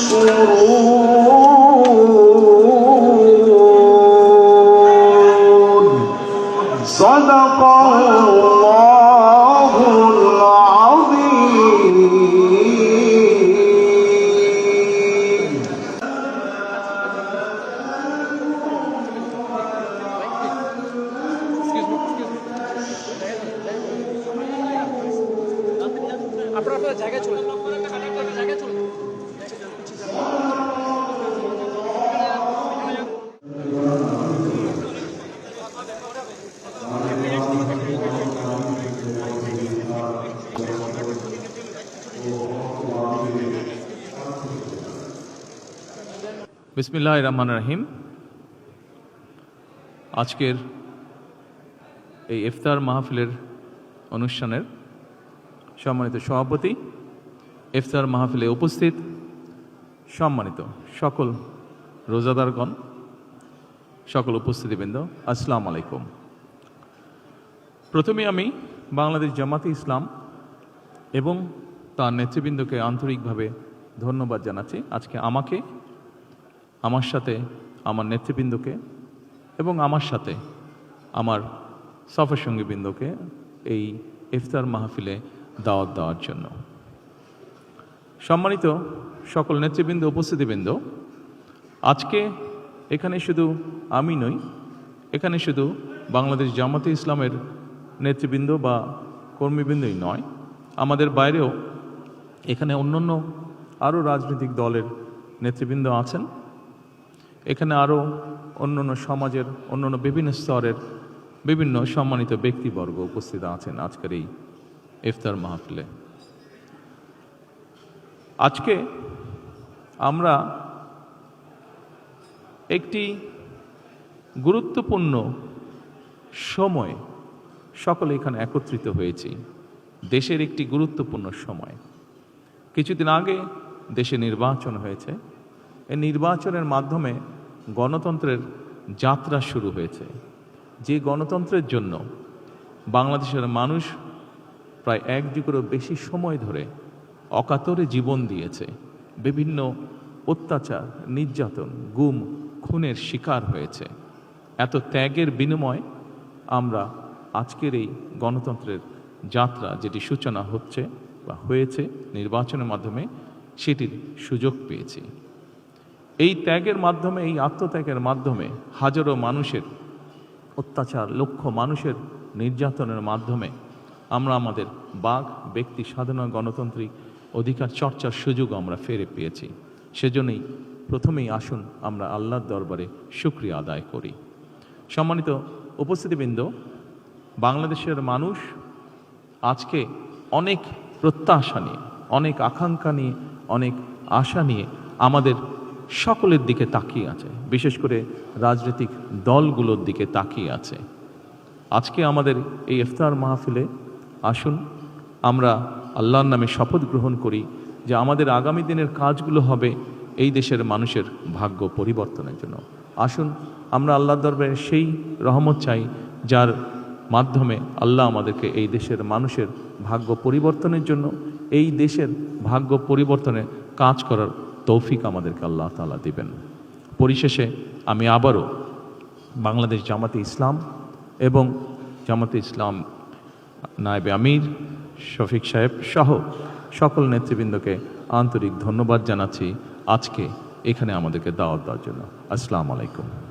يشكرون صدق الله العظيم. আপনারা জায়গায় চলে জায়গায় চলে বিসমিল্লাহির রহমানির রহিম। আজকের এই ইফতার মাহফিলের অনুষ্ঠানের সম্মানিত সভাপতি, ইফতার মাহফিলে উপস্থিত সম্মানিত সকল রোজাদারগণ, সকল উপস্থিতিবৃন্দ, আসসালামু আলাইকুম। প্রথমে আমি বাংলাদেশ জামাতে ইসলাম এবং তার নেতৃবৃন্দকে আন্তরিকভাবে ধন্যবাদ জানাচ্ছি। আজকে আমাকে, আমার সাথে আমার নেতৃবৃন্দকে এবং আমার সাথে আমার সফর সঙ্গীবৃন্দকে এই ইফতার মাহফিলে দাওয়াত দেওয়ার জন্য। সম্মানিত সকল নেতৃবৃন্দ, উপস্থিতিবৃন্দ, আজকে এখানে শুধু আমি নই, এখানে শুধু বাংলাদেশ জামাতে ইসলামের নেতৃবৃন্দ বা কর্মীবৃন্দই নয়, আমাদের বাইরেও এখানে অন্যান্য আরও রাজনৈতিক দলের নেতৃবৃন্দ আছেন। এখানে আরও অন্যান্য সমাজের অন্যান্য বিভিন্ন স্তরের বিভিন্ন সম্মানিত ব্যক্তিবর্গ উপস্থিত আছেন আজকের এই ইফতার মাহফিলে। আজকে আমরা একটি গুরুত্বপূর্ণ সময় সকলে এখানে একত্রিত হয়েছি। দেশের একটি গুরুত্বপূর্ণ সময়। কিছুদিন আগে দেশে নির্বাচন হয়েছে। এই নির্বাচনের মাধ্যমে গণতন্ত্রের যাত্রা শুরু হয়েছে। যে গণতন্ত্রের জন্য বাংলাদেশের মানুষ প্রায় এক যুগেরও বেশি সময় ধরে অকাতরে জীবন দিয়েছে, বিভিন্ন অত্যাচার, নির্যাতন, গুম, খুনের শিকার হয়েছে। এত ত্যাগের বিনিময়ে আমরা আজকের এই গণতন্ত্রের যাত্রা, যেটি সূচনা হচ্ছে বা হয়েছে নির্বাচনের মাধ্যমে, সেটির সুযোগ পেয়েছি। এই ত্যাগের মাধ্যমে, এই আত্মত্যাগের মাধ্যমে হাজারো মানুষের অত্যাচার, লক্ষ মানুষের নির্যাতনের মাধ্যমে আমরা আমাদের বাক, ব্যক্তি স্বাধীন গণতান্ত্রিক অধিকার চর্চার সুযোগ আমরা ফিরে পেয়েছি। সেজন্যই প্রথমেই আসুন আমরা আল্লাহর দরবারে শুকরিয়া আদায় করি। সম্মানিত উপস্থিতিবৃন্দ, বাংলাদেশের মানুষ আজকে অনেক প্রত্যাশা নিয়ে, অনেক আকাঙ্ক্ষা নিয়ে, অনেক আশা নিয়ে আমাদের সকলের দিকে তাকিয়ে আছে, বিশেষ করে রাজনৈতিক দলগুলোর দিকে তাকিয়ে আছে। আজকে আমাদের এই ইফতার মাহফিলে আসুন আমরা আল্লাহর নামে শপথ গ্রহণ করি যে আমাদের আগামী দিনের কাজগুলো হবে এই দেশের মানুষের ভাগ্য পরিবর্তনের জন্য। আসুন আমরা আল্লাহর দরবারে সেই রহমত চাই যার মাধ্যমে আল্লাহ আমাদেরকে এই দেশের মানুষের ভাগ্য পরিবর্তনের জন্য, এই দেশের ভাগ্য পরিবর্তনে কাজ করার তৌফিক আমাদেরকে আল্লাহ তাআলা দিবেন। পরিশেষে আমি আবারও বাংলাদেশ জামাতে ইসলাম এবং জামাতে ইসলাম নায়েবে আমির শফিক সাহেব সহ সকল নেতৃবৃন্দকে আন্তরিক ধন্যবাদ জানাচ্ছি আজকে এখানে আমাদেরকে দাওয়াত দেওয়ার জন্য। আসসালামু আলাইকুম।